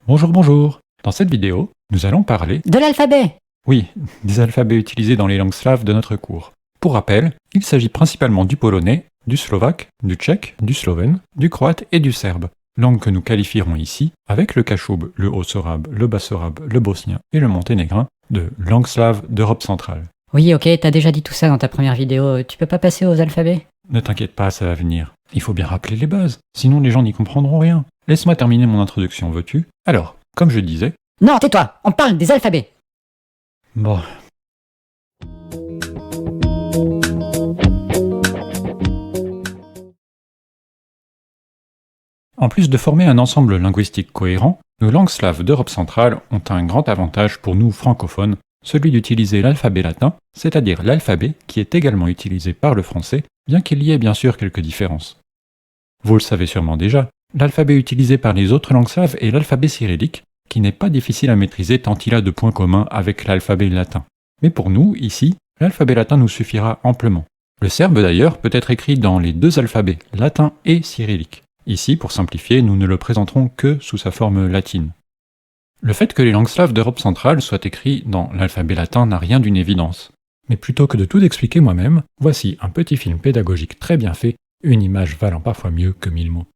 Bonjour, bonjour. Dans cette vidéo, nous allons parler, De l'alphabet! oui, des alphabets utilisés dans les langues slaves de notre cours. Pour rappel, il s'agit principalement du polonais, du slovaque, du tchèque, du slovène, du croate et du serbe, langues que nous qualifierons ici, avec le cachoub, le haut-sorabe, le bas-sorabe, le bosnien et le monténégrin, de langues slaves d'Europe centrale. Oui, ok, t'as déjà dit tout ça dans ta première vidéo, tu peux pas passer aux alphabets? Ne t'inquiète pas, ça va venir. Il faut bien rappeler les bases, sinon les gens n'y comprendront rien. Laisse-moi terminer mon introduction, veux-tu? Alors, comme je disais... Non, tais-toi, on parle des alphabets! Bon... En plus de former un ensemble linguistique cohérent, nos langues slaves d'Europe centrale ont un grand avantage pour nous francophones, celui d'utiliser l'alphabet latin, c'est-à-dire l'alphabet qui est également utilisé par le français, bien qu'il y ait bien sûr quelques différences. Vous le savez sûrement déjà, l'alphabet utilisé par les autres langues slaves est l'alphabet cyrillique, qui n'est pas difficile à maîtriser tant il a de points communs avec l'alphabet latin. Mais pour nous, ici, l'alphabet latin nous suffira amplement. Le serbe d'ailleurs peut être écrit dans les deux alphabets, latin et cyrillique. Ici, pour simplifier, nous ne le présenterons que sous sa forme latine. Le fait que les langues slaves d'Europe centrale soient écrites dans l'alphabet latin n'a rien d'une évidence. Mais plutôt que de tout expliquer moi-même, voici un petit film pédagogique très bien fait, une image valant parfois mieux que 1000 mots.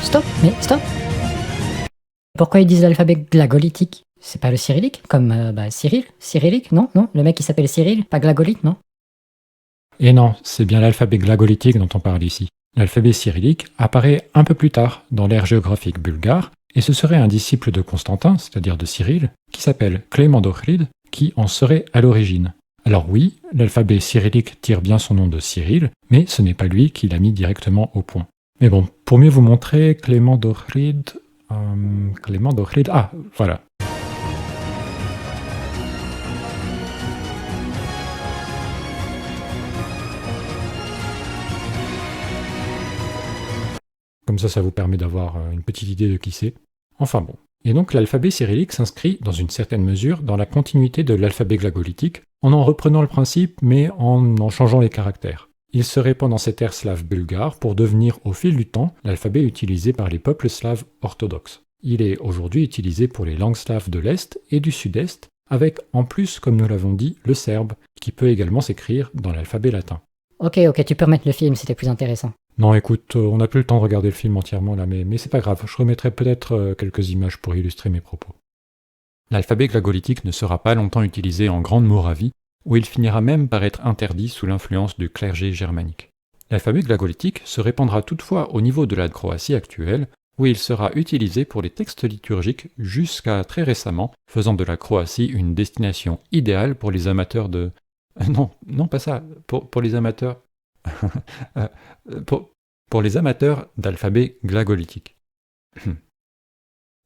Stop! Pourquoi ils disent l'alphabet glagolitique? C'est pas le cyrillique? Comme Cyril? Cyrillique? Non? Le mec qui s'appelle Cyril? Pas glagolique, non? Et non, c'est bien l'alphabet glagolitique dont on parle ici. L'alphabet cyrillique apparaît un peu plus tard dans l'ère géographique bulgare Et ce serait un disciple de Constantin, c'est-à-dire de Cyril, qui s'appelle Clément d'Ochride, qui en serait à l'origine. Alors oui, l'alphabet cyrillique tire bien son nom de Cyril, mais ce n'est pas lui qui l'a mis directement au point. Mais bon, pour mieux vous montrer, Clément d'Ochride... ah, voilà. Comme ça vous permet d'avoir une petite idée de qui c'est. Enfin bon. Et donc l'alphabet cyrillique s'inscrit, dans une certaine mesure, dans la continuité de l'alphabet glagolitique, en reprenant le principe, mais en changeant les caractères. Il se répand dans cette ère slave bulgare pour devenir, au fil du temps, l'alphabet utilisé par les peuples slaves orthodoxes. Il est aujourd'hui utilisé pour les langues slaves de l'Est et du Sud-Est, avec, en plus, comme nous l'avons dit, le serbe, qui peut également s'écrire dans l'alphabet latin. Ok, tu peux remettre le film, c'était plus intéressant. Non, écoute, on n'a plus le temps de regarder le film entièrement là, mais c'est pas grave, je remettrai peut-être quelques images pour illustrer mes propos. L'alphabet glagolitique ne sera pas longtemps utilisé en Grande Moravie, où il finira même par être interdit sous l'influence du clergé germanique. L'alphabet glagolitique se répandra toutefois au niveau de la Croatie actuelle, où il sera utilisé pour les textes liturgiques jusqu'à très récemment, faisant de la Croatie une destination idéale pour les amateurs de... Non, pas ça, pour les amateurs... pour les amateurs d'alphabet glagolitique.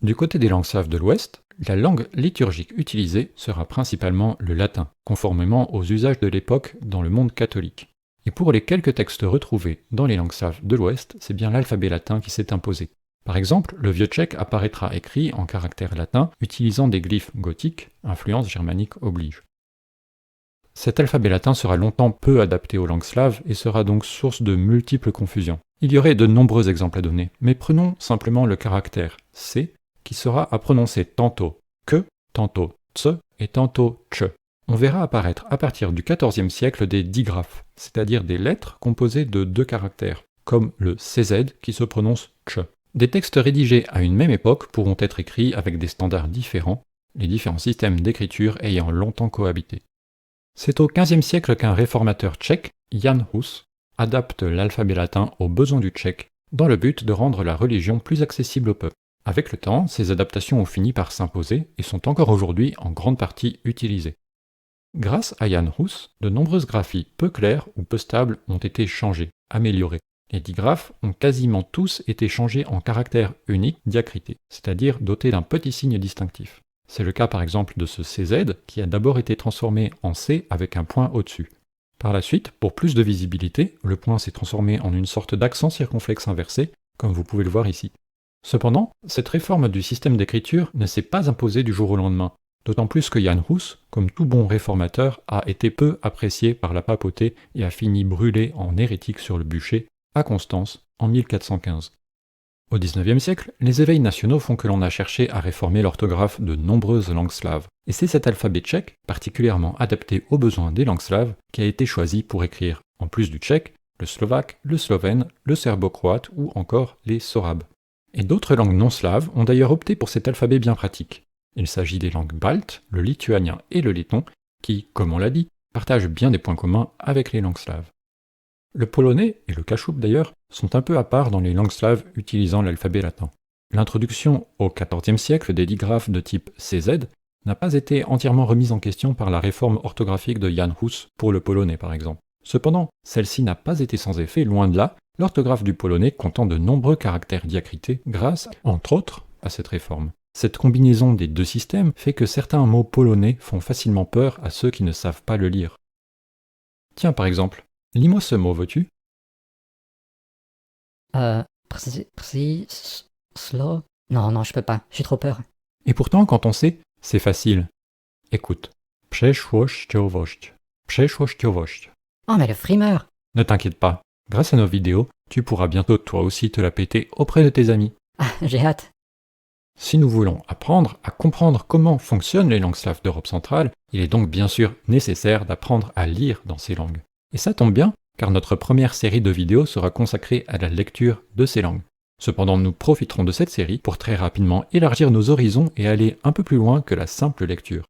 Du côté des langues slaves de l'Ouest, la langue liturgique utilisée sera principalement le latin, conformément aux usages de l'époque dans le monde catholique. Et pour les quelques textes retrouvés dans les langues slaves de l'Ouest, c'est bien l'alphabet latin qui s'est imposé. Par exemple, le vieux tchèque apparaîtra écrit en caractère latin utilisant des glyphes gothiques, influence germanique oblige. Cet alphabet latin sera longtemps peu adapté aux langues slaves et sera donc source de multiples confusions. Il y aurait de nombreux exemples à donner, mais prenons simplement le caractère C, qui sera à prononcer tantôt que, tantôt tse et tantôt tche. On verra apparaître à partir du XIVe siècle des digraphes, c'est-à-dire des lettres composées de deux caractères, comme le CZ qui se prononce tche. Des textes rédigés à une même époque pourront être écrits avec des standards différents, les différents systèmes d'écriture ayant longtemps cohabité. C'est au XVe siècle qu'un réformateur tchèque, Jan Hus, adapte l'alphabet latin aux besoins du tchèque, dans le but de rendre la religion plus accessible au peuple. Avec le temps, ces adaptations ont fini par s'imposer et sont encore aujourd'hui en grande partie utilisées. Grâce à Jan Hus, de nombreuses graphies peu claires ou peu stables ont été changées, améliorées. Les digraphes ont quasiment tous été changés en caractères uniques diacrités, c'est-à-dire dotés d'un petit signe distinctif. C'est le cas par exemple de ce CZ qui a d'abord été transformé en C avec un point au-dessus. Par la suite, pour plus de visibilité, le point s'est transformé en une sorte d'accent circonflexe inversé, comme vous pouvez le voir ici. Cependant, cette réforme du système d'écriture ne s'est pas imposée du jour au lendemain, d'autant plus que Jan Hus, comme tout bon réformateur, a été peu apprécié par la papauté et a fini brûlé en hérétique sur le bûcher, à Constance, en 1415. Au XIXe siècle, les éveils nationaux font que l'on a cherché à réformer l'orthographe de nombreuses langues slaves, et c'est cet alphabet tchèque, particulièrement adapté aux besoins des langues slaves, qui a été choisi pour écrire, en plus du tchèque, le slovaque, le slovène, le serbo-croate ou encore les sorabes. Et d'autres langues non slaves ont d'ailleurs opté pour cet alphabet bien pratique. Il s'agit des langues baltes, le lituanien et le letton, qui, comme on l'a dit, partagent bien des points communs avec les langues slaves. Le polonais, et le cachoub d'ailleurs, sont un peu à part dans les langues slaves utilisant l'alphabet latin. L'introduction au XIVe siècle des digraphes de type CZ n'a pas été entièrement remise en question par la réforme orthographique de Jan Hus pour le polonais par exemple. Cependant, celle-ci n'a pas été sans effet, loin de là, l'orthographe du polonais comptant de nombreux caractères diacrités grâce, entre autres, à cette réforme. Cette combinaison des deux systèmes fait que certains mots polonais font facilement peur à ceux qui ne savent pas le lire. Tiens par exemple, lis-moi ce mot, veux-tu? Slow? Non, je peux pas, j'ai trop peur. Et pourtant, quand on sait, c'est facile. Écoute. Przeszłościowość. Przeszłościowość. Oh, mais le frimeur! Ne t'inquiète pas. Grâce à nos vidéos, tu pourras bientôt toi aussi te la péter auprès de tes amis. Ah, j'ai hâte. Si nous voulons apprendre à comprendre comment fonctionnent les langues slaves d'Europe centrale, il est donc bien sûr nécessaire d'apprendre à lire dans ces langues. Et ça tombe bien, car notre première série de vidéos sera consacrée à la lecture de ces langues. Cependant, nous profiterons de cette série pour très rapidement élargir nos horizons et aller un peu plus loin que la simple lecture.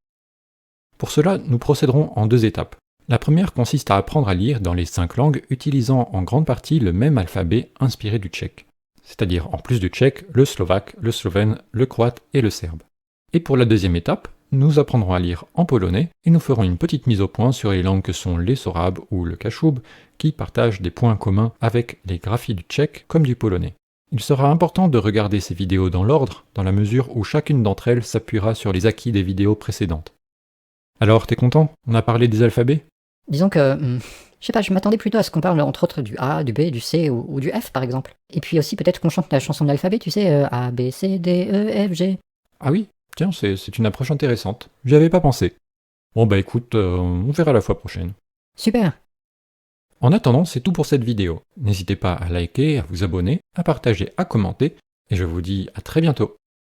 Pour cela, nous procéderons en deux étapes. La première consiste à apprendre à lire dans les 5 langues utilisant en grande partie le même alphabet inspiré du tchèque. c'est-à-dire en plus du tchèque, le slovaque, le slovène, le croate et le serbe. Et pour la deuxième étape, nous apprendrons à lire en polonais et nous ferons une petite mise au point sur les langues que sont les sorabes ou le kachub, qui partagent des points communs avec les graphies du tchèque comme du polonais. Il sera important de regarder ces vidéos dans l'ordre, dans la mesure où chacune d'entre elles s'appuiera sur les acquis des vidéos précédentes. Alors, t'es content? On a parlé des alphabets? Disons que, je sais pas, je m'attendais plutôt à ce qu'on parle entre autres du A, du B, du C ou du F par exemple. Et puis aussi peut-être qu'on chante la chanson de l'alphabet, tu sais, A, B, C, D, E, F, G. Ah oui, tiens, c'est une approche intéressante. J'y avais pas pensé. Bon bah écoute, on verra la fois prochaine. Super. En attendant, c'est tout pour cette vidéo. N'hésitez pas à liker, à vous abonner, à partager, à commenter, et je vous dis à très bientôt.